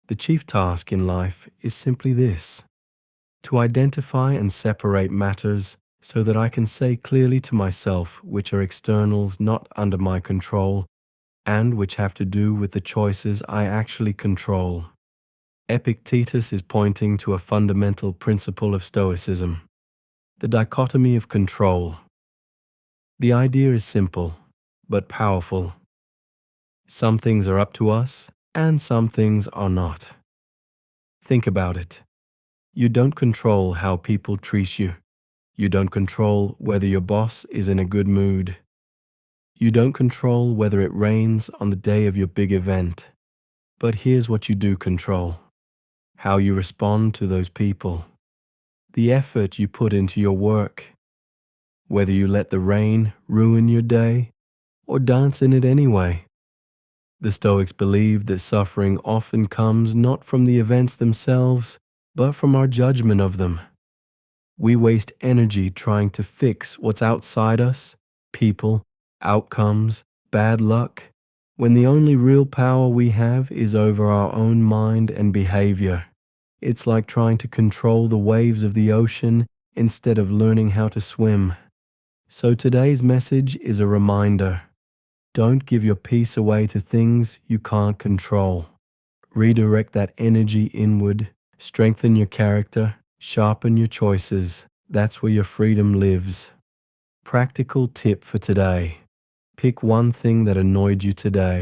The chief task in life is simply this: to identify and separate matters so that I can say clearly to myself which are externals not under my control and which have to do with the choices I actually control. Epictetus is pointing to a fundamental principle of Stoicism: the dichotomy of control. The idea is simple, but powerful. Some things are up to us, and some things are not. Think about it. You don't control how people treat you. You don't control whether your boss is in a good mood. You don't control whether it rains on the day of your big event. But here's what you do control: how you respond to those people, the effort you put into your work, whether you let the rain ruin your day or dance in it anyway. The Stoics believed that suffering often comes not from the events themselves, but from our judgment of them. We waste energy trying to fix what's outside us, people, outcomes, bad luck, when the only real power we have is over our own mind and behavior. It's like trying to control the waves of the ocean instead of learning how to swim. So today's message is a reminder: don't give your peace away to things you can't control. Redirect that energy inward, strengthen your character, sharpen your choices. That's where your freedom lives. Practical tip for today: pick one thing that annoyed you today.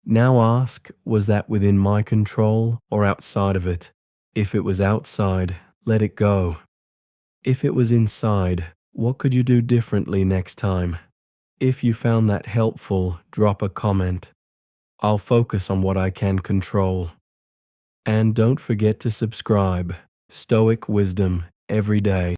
Now ask, was that within my control or outside of it? If it was outside, let it go. If it was inside, what could you do differently next time? If you found that helpful, drop a comment. I'll focus on what I can control. And don't forget to subscribe. Stoic wisdom every day.